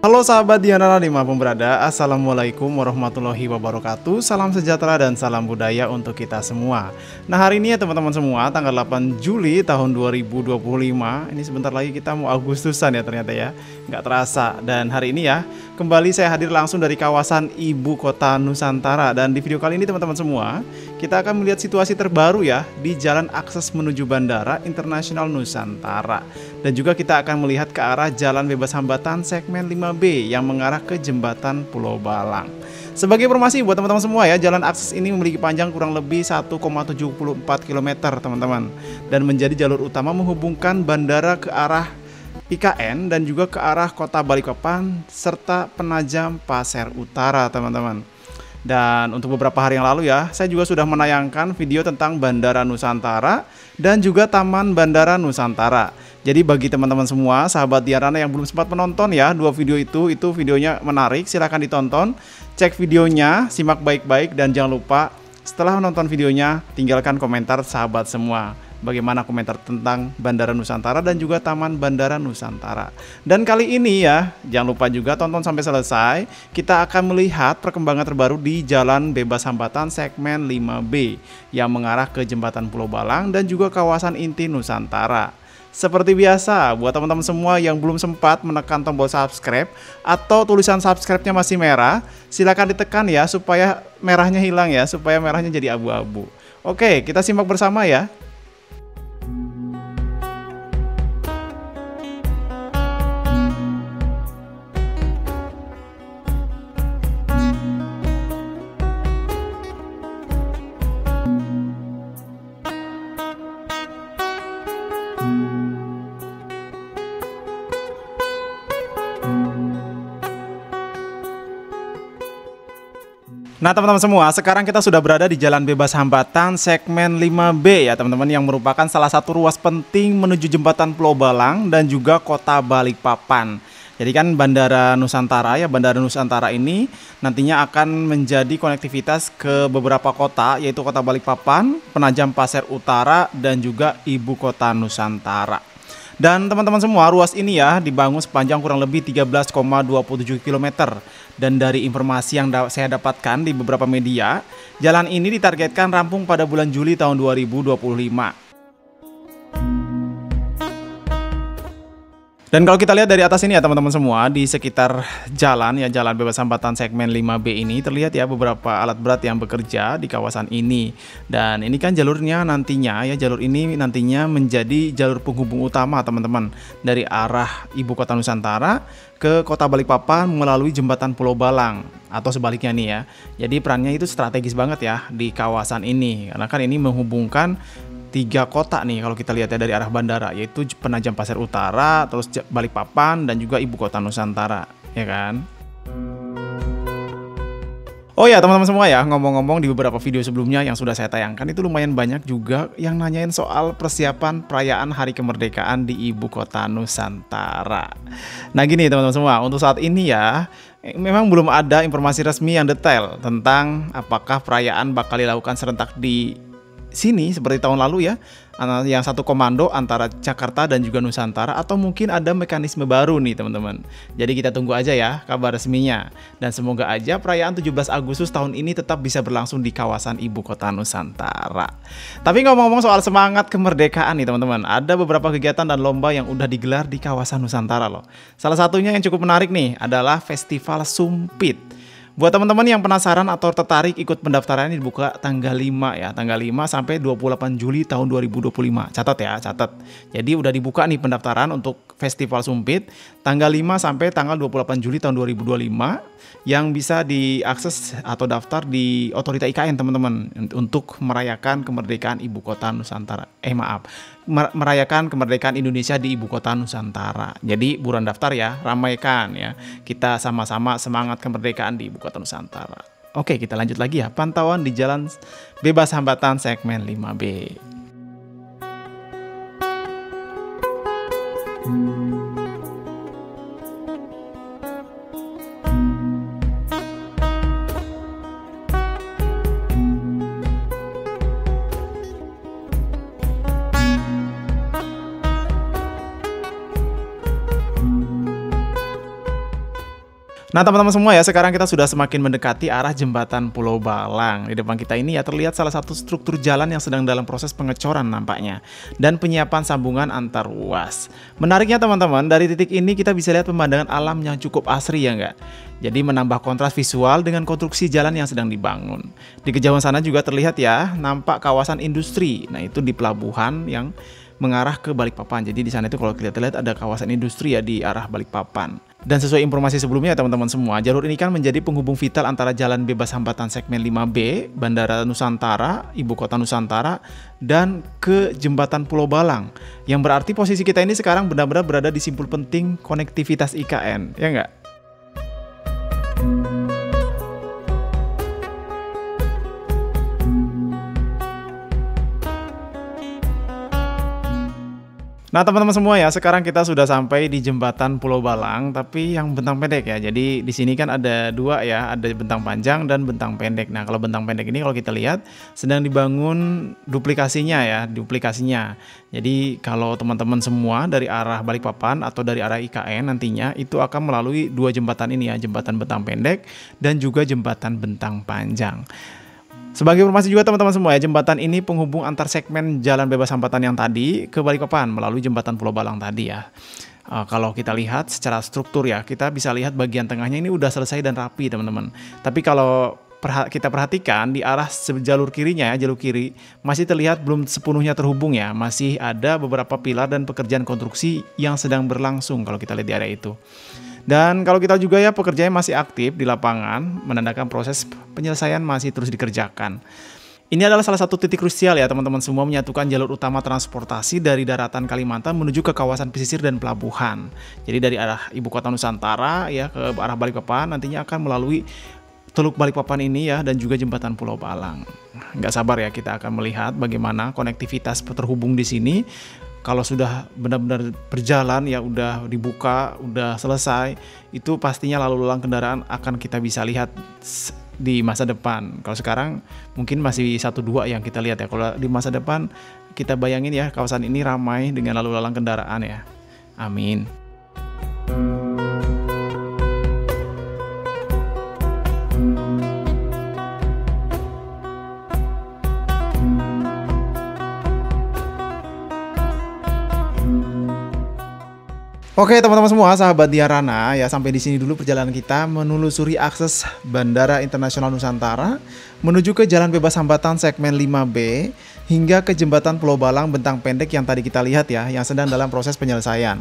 Halo sahabat Diana dimanapun berada, Assalamualaikum warahmatullahi wabarakatuh. Salam sejahtera dan salam budaya untuk kita semua. Nah hari ini ya teman-teman semua, tanggal 8 Juli tahun 2025. Ini sebentar lagi kita mau Agustusan ya ternyata ya, nggak terasa. Dan hari ini ya, kembali saya hadir langsung dari kawasan Ibu Kota Nusantara. Dan di video kali ini teman-teman semua, kita akan melihat situasi terbaru ya di jalan akses menuju Bandara Internasional Nusantara. Dan juga kita akan melihat ke arah jalan bebas hambatan segmen 5B yang mengarah ke jembatan Pulau Balang. Sebagai informasi buat teman-teman semua ya, jalan akses ini memiliki panjang kurang lebih 1,74 km teman-teman. Dan menjadi jalur utama menghubungkan bandara ke arah IKN dan juga ke arah kota Balikpapan serta Penajam Pasir Utara teman-teman. Dan untuk beberapa hari yang lalu ya, saya juga sudah menayangkan video tentang Bandara Nusantara dan juga Taman Bandara Nusantara. Jadi bagi teman-teman semua, sahabat Diarana yang belum sempat menonton ya dua video itu videonya menarik, silahkan ditonton. Cek videonya, simak baik-baik dan jangan lupa setelah menonton videonya tinggalkan komentar sahabat semua. Bagaimana komentar tentang Bandara Nusantara dan juga Taman Bandara Nusantara. Dan kali ini ya, jangan lupa juga tonton sampai selesai. Kita akan melihat perkembangan terbaru di Jalan Bebas Hambatan segmen 5B yang mengarah ke Jembatan Pulau Balang dan juga kawasan inti Nusantara. Seperti biasa, buat teman-teman semua yang belum sempat menekan tombol subscribe atau tulisan subscribe-nya masih merah, silakan ditekan ya supaya merahnya hilang ya, supaya merahnya jadi abu-abu. Oke, kita simak bersama ya. Nah teman-teman semua, sekarang kita sudah berada di Jalan Bebas Hambatan segmen 5B ya teman-teman, yang merupakan salah satu ruas penting menuju Jembatan Pulau Balang dan juga kota Balikpapan. Jadi kan Bandara Nusantara ya, Bandara Nusantara ini nantinya akan menjadi konektivitas ke beberapa kota, yaitu kota Balikpapan, Penajam Pasir Utara dan juga Ibu Kota Nusantara. Dan teman-teman semua, ruas ini ya dibangun sepanjang kurang lebih 13,27 km. Dan dari informasi yang saya dapatkan di beberapa media, jalan ini ditargetkan rampung pada bulan Juli tahun 2025. Dan kalau kita lihat dari atas ini ya teman-teman semua, di sekitar jalan ya, Jalan Bebas Hambatan segmen 5B ini terlihat ya beberapa alat berat yang bekerja di kawasan ini. Dan ini kan jalurnya nantinya ya, jalur ini nantinya menjadi jalur penghubung utama teman-teman, dari arah Ibu Kota Nusantara ke kota Balikpapan melalui jembatan Pulau Balang atau sebaliknya nih ya. Jadi perannya itu strategis banget ya di kawasan ini, karena kan ini menghubungkan 3 kota nih kalau kita lihat ya dari arah bandara, yaitu Penajam Pasir Utara, terus Balikpapan dan juga Ibu Kota Nusantara, ya kan? Oh ya teman-teman semua ya, ngomong-ngomong di beberapa video sebelumnya yang sudah saya tayangkan itu lumayan banyak juga yang nanyain soal persiapan perayaan Hari Kemerdekaan di Ibu Kota Nusantara. Nah gini teman-teman semua, untuk saat ini ya memang belum ada informasi resmi yang detail tentang apakah perayaan bakal dilakukan serentak di sini seperti tahun lalu ya, yang satu komando antara Jakarta dan juga Nusantara, atau mungkin ada mekanisme baru nih teman-teman. Jadi kita tunggu aja ya kabar resminya, dan semoga aja perayaan 17 Agustus tahun ini tetap bisa berlangsung di kawasan Ibu Kota Nusantara. Tapi ngomong-ngomong soal semangat kemerdekaan nih teman-teman, ada beberapa kegiatan dan lomba yang udah digelar di kawasan Nusantara loh. Salah satunya yang cukup menarik nih adalah Festival Sumpit. Buat teman-teman yang penasaran atau tertarik, ikut pendaftarannya dibuka tanggal 5 ya, tanggal 5 sampai 28 Juli tahun 2025. Catat ya, catat. Jadi udah dibuka nih pendaftaran untuk Festival Sumpit tanggal 5 sampai tanggal 28 Juli tahun 2025, yang bisa diakses atau daftar di Otorita IKN teman-teman, untuk merayakan kemerdekaan Ibu Kota Nusantara. Merayakan kemerdekaan Indonesia di Ibu Kota Nusantara. Jadi buruan daftar ya, ramaikan ya. Kita sama-sama semangat kemerdekaan di Ibu Kota Nusantara. Oke, kita lanjut lagi ya, pantauan di Jalan Bebas Hambatan segmen 5B. Nah teman-teman semua ya, sekarang kita sudah semakin mendekati arah jembatan Pulau Balang. Di depan kita ini ya terlihat salah satu struktur jalan yang sedang dalam proses pengecoran nampaknya, dan penyiapan sambungan antar ruas. Menariknya teman-teman, dari titik ini kita bisa lihat pemandangan alam yang cukup asri ya enggak? Jadi menambah kontras visual dengan konstruksi jalan yang sedang dibangun. Di kejauhan sana juga terlihat ya, nampak kawasan industri. Nah itu di pelabuhan yang mengarah ke Balikpapan. Jadi di sana itu kalau kita lihat ada kawasan industri ya di arah Balikpapan. Dan sesuai informasi sebelumnya teman-teman semua, jalur ini kan menjadi penghubung vital antara jalan bebas hambatan segmen 5B, Bandara Nusantara, Ibu Kota Nusantara, dan ke jembatan Pulau Balang. Yang berarti posisi kita ini sekarang benar-benar berada di simpul penting konektivitas IKN, ya nggak? Nah teman-teman semua ya, sekarang kita sudah sampai di jembatan Pulau Balang, tapi yang bentang pendek ya. Jadi di sini kan ada dua ya, ada bentang panjang dan bentang pendek. Nah kalau bentang pendek ini kalau kita lihat sedang dibangun duplikasinya ya, duplikasinya. Jadi kalau teman-teman semua dari arah Balikpapan atau dari arah IKN nantinya itu akan melalui dua jembatan ini ya, jembatan bentang pendek dan juga jembatan bentang panjang. Sebagai informasi juga teman-teman semua ya, jembatan ini penghubung antar segmen jalan bebas hambatan yang tadi ke Balikpapan melalui jembatan Pulau Balang tadi ya. Kalau kita lihat secara struktur ya, kita bisa lihat bagian tengahnya ini udah selesai dan rapi teman-teman. Tapi kalau kita perhatikan di arah jalur kirinya ya, jalur kiri masih terlihat belum sepenuhnya terhubung ya. Masih ada beberapa pilar dan pekerjaan konstruksi yang sedang berlangsung kalau kita lihat di area itu. Dan kalau kita juga ya, pekerjaan masih aktif di lapangan, menandakan proses penyelesaian masih terus dikerjakan. Ini adalah salah satu titik krusial ya teman-teman semua, menyatukan jalur utama transportasi dari daratan Kalimantan menuju ke kawasan pesisir dan pelabuhan. Jadi dari arah Ibu Kota Nusantara ya ke arah Balikpapan nantinya akan melalui Teluk Balikpapan ini ya, dan juga jembatan Pulau Balang. Nggak sabar ya kita akan melihat bagaimana konektivitas terhubung di sini. Kalau sudah benar-benar berjalan ya, udah dibuka, udah selesai, itu pastinya lalu lalang kendaraan akan kita bisa lihat di masa depan. Kalau sekarang mungkin masih 1-2 yang kita lihat ya. Kalau di masa depan kita bayangin ya, kawasan ini ramai dengan lalu lalang kendaraan ya. Amin. Oke teman-teman semua, sahabat Diarana ya, sampai di sini dulu perjalanan kita menelusuri akses Bandara Internasional Nusantara menuju ke Jalan Bebas Hambatan segmen 5B hingga ke Jembatan Pulau Balang bentang pendek yang tadi kita lihat ya, yang sedang dalam proses penyelesaian.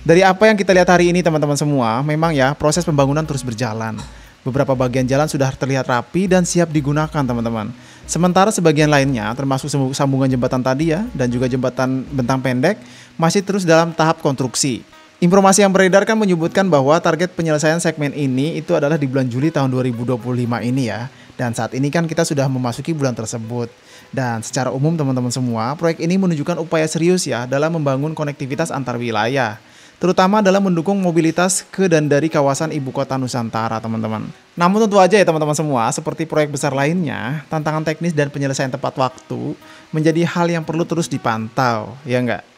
Dari apa yang kita lihat hari ini teman-teman semua, memang ya proses pembangunan terus berjalan. Beberapa bagian jalan sudah terlihat rapi dan siap digunakan teman-teman. Sementara sebagian lainnya termasuk sambungan jembatan tadi ya, dan juga jembatan bentang pendek masih terus dalam tahap konstruksi. Informasi yang beredar kan menyebutkan bahwa target penyelesaian segmen ini itu adalah di bulan Juli tahun 2025 ini ya. Dan saat ini kan kita sudah memasuki bulan tersebut. Dan secara umum teman-teman semua, proyek ini menunjukkan upaya serius ya dalam membangun konektivitas antar wilayah, terutama dalam mendukung mobilitas ke dan dari kawasan Ibu Kota Nusantara teman-teman. Namun tentu aja ya teman-teman semua, seperti proyek besar lainnya, tantangan teknis dan penyelesaian tepat waktu menjadi hal yang perlu terus dipantau, ya enggak?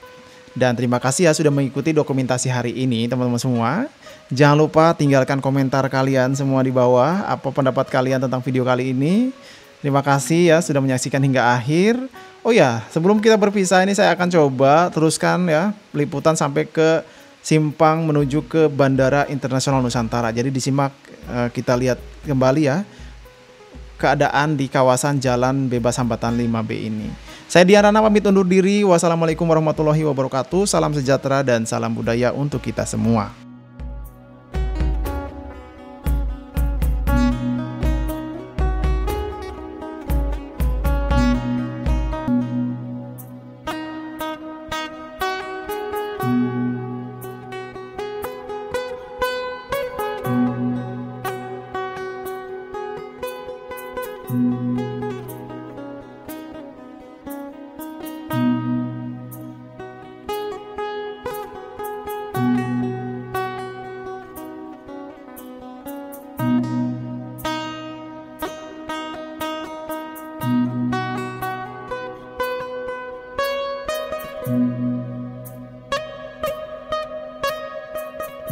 Dan terima kasih ya sudah mengikuti dokumentasi hari ini teman-teman semua. Jangan lupa tinggalkan komentar kalian semua di bawah, apa pendapat kalian tentang video kali ini. Terima kasih ya sudah menyaksikan hingga akhir. Oh ya, sebelum kita berpisah ini saya akan coba teruskan ya liputan sampai ke simpang menuju ke Bandara Internasional Nusantara. Jadi disimak, kita lihat kembali ya keadaan di kawasan Jalan Bebas Hambatan 5B ini. Saya Diarana pamit undur diri. Wassalamualaikum warahmatullahi wabarakatuh. Salam sejahtera dan salam budaya untuk kita semua.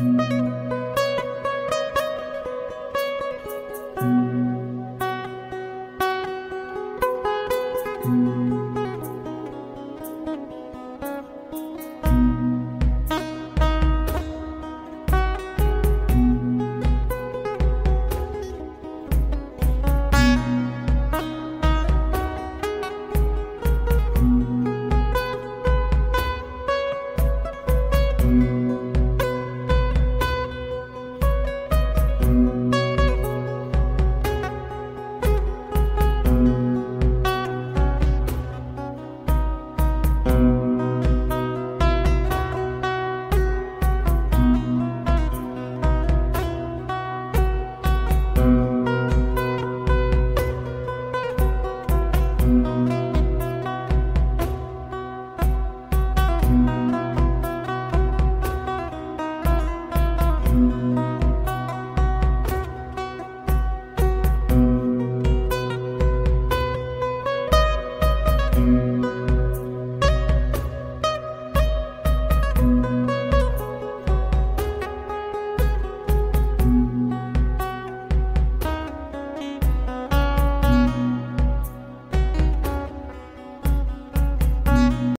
Thank you.